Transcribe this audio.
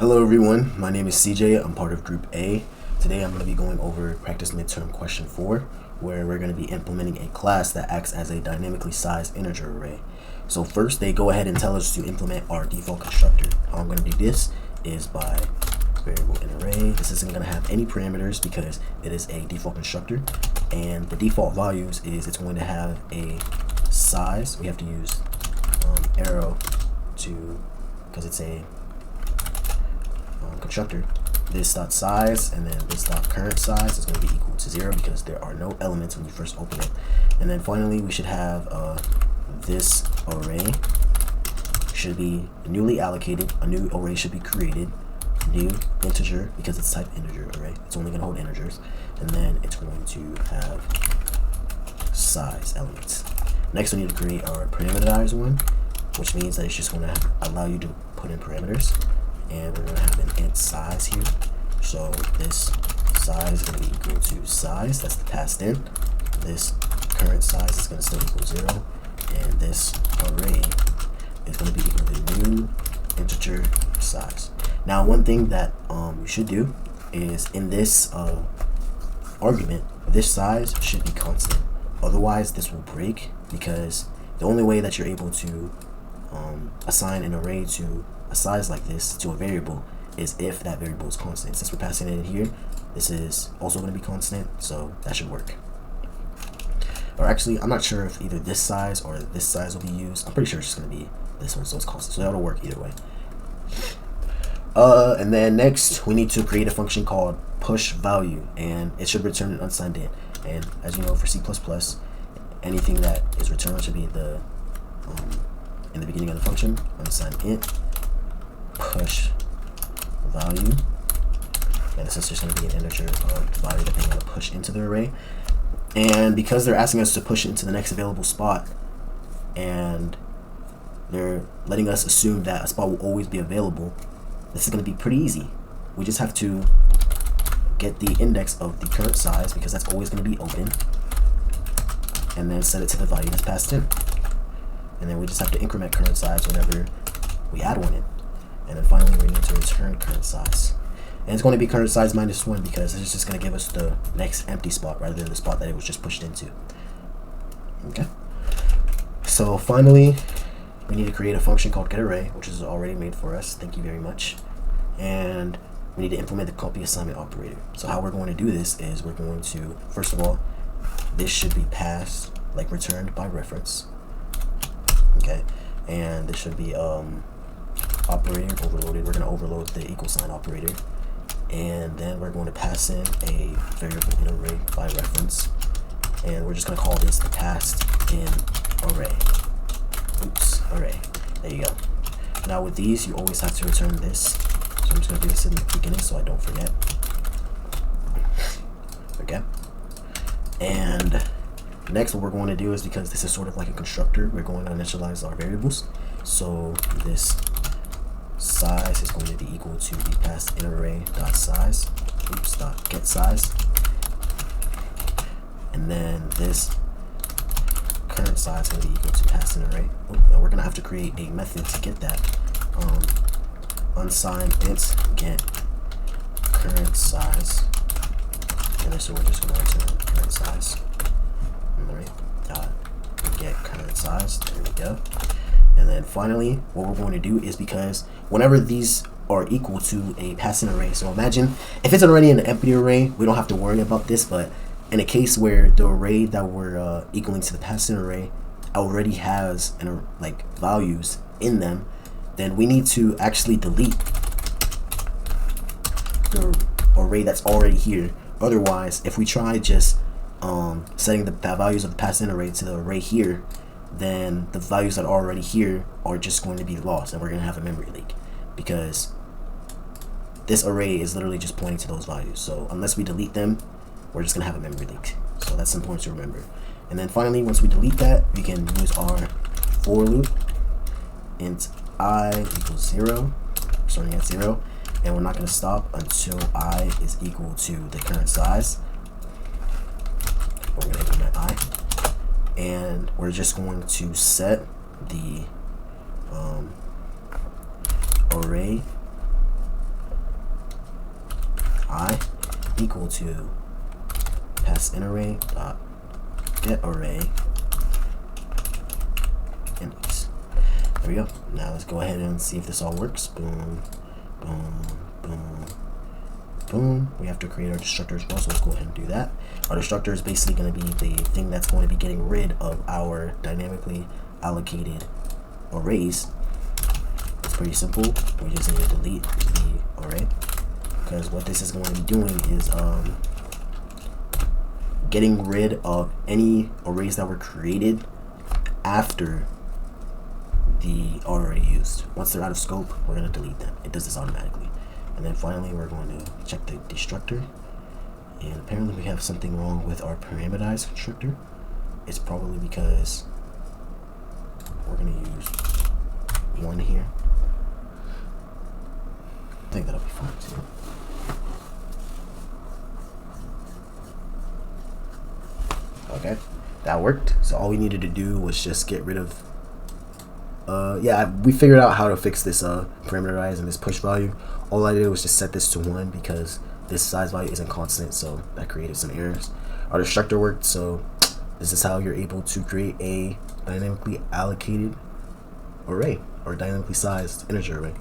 Hello everyone, my name is CJ, I'm part of Group A. Today I'm going to be going over practice midterm question 4, where we're going to be implementing a class that acts as a dynamically sized integer array. So first they go ahead and tell us to implement our default constructor. How I'm going to do this is by variable in array. This isn't going to have any parameters because it is a default constructor, and the default values is it's going to have a size. We have to use arrow to, because it's a constructor. This dot size and then this dot current size is going to be equal to 0 because there are no elements when you first open it. And then finally we should have this array should be newly allocated. A new array should be created, new integer, because it's type integer array, it's only going to hold integers, and then it's going to have size elements. Next we need to create our parameterized one, which means that it's just going to allow you to put in parameters, and we're going to have an int size here. So this size is going to be equal to size, that's the passed in. This current size is going to still equal 0, and this array is going to be equal to new integer size. Now one thing that you should do is in this argument, this size should be constant. Otherwise this will break, because the only way that you're able to assign an array to a size like this to a variable is if that variable is constant. Since we're passing it in here, this is also going to be constant, so that should work. Or actually, I'm not sure if either this size or this size will be used. I'm pretty sure it's just going to be this one, so it's constant, so that'll work either way. And then next we need to create a function called push value, and it should return an unsigned int. And as you know, for C++, anything that is returned should be the in the beginning of the function, unsigned int push value, and this is just going to be an integer value that they want to push into the array. And because they're asking us to push it into the next available spot, and they're letting us assume that a spot will always be available, this is going to be pretty easy. We just have to get the index of the current size, because that's always going to be open, and then set it to the value that's passed in. And then we just have to increment current size whenever we add one in. And then finally we need to return current size. And it's going to be current size minus 1, because it's just going to give us the next empty spot rather than the spot that it was just pushed into. Okay. So finally, we need to create a function called getArray, which is already made for us. Thank you very much. And we need to implement the copy assignment operator. So how we're going to do this is we're going to, first of all, this should be passed, like returned by reference. Okay. And this should be operator overloaded. We're going to overload the equal sign operator, and then we're going to pass in a variable in array by reference, and we're just going to call this the passed in array. Oops, array. There you go. Now with these, you always have to return this, so I'm just going to do this in the beginning so I don't forget. Okay. And next what we're going to do is, because this is sort of like a constructor, we're going to initialize our variables. So this size is going to be equal to the passed in array dot size, oops, dot get size, and then this current size is going to be equal to passed in array. Now we're going to have to create a method to get that unsigned int get current size, and then so we're just going to return current size. Alright, dot get current size. There we go. And then finally, what we're going to do is, because whenever these are equal to a passing array, so imagine if it's already an empty array, we don't have to worry about this, but in a case where the array that we're equaling to the passing array already has like values in them, then we need to actually delete the array that's already here. Otherwise, if we try just setting the values of the passing array to the array here, then the values that are already here are just going to be lost, and we're going to have a memory leak, because this array is literally just pointing to those values. So unless we delete them, we're just going to have a memory leak. So that's important to remember. And then finally, once we delete that, we can use our for loop, int I equals 0, starting at 0, and we're not going to stop until I is equal to the current size. We're going to implement I, and we're just going to set the array equal to pass in array dot get array index. There we go. Now let's go ahead and see if this all works. Boom, boom, boom, boom. We have to create our destructor as well, so let's go ahead and do that. Our destructor is basically going to be the thing that's going to be getting rid of our dynamically allocated arrays. It's pretty simple. We just need to delete the array, because what this is going to be doing is getting rid of any arrays that were created after the array used. Once they're out of scope, we're going to delete them. It does this automatically. And then finally, we're going to check the destructor. And apparently we have something wrong with our parameterized constructor. It's probably because we're going to use 1 here. I think that'll be fine too. Okay, that worked. So all we needed to do was just get rid of yeah, we figured out how to fix this parameterize and this push value. All I did was just set this to 1 because this size value isn't constant, so that created some errors. Our destructor worked, so this is how you're able to create a dynamically allocated array or dynamically sized integer array.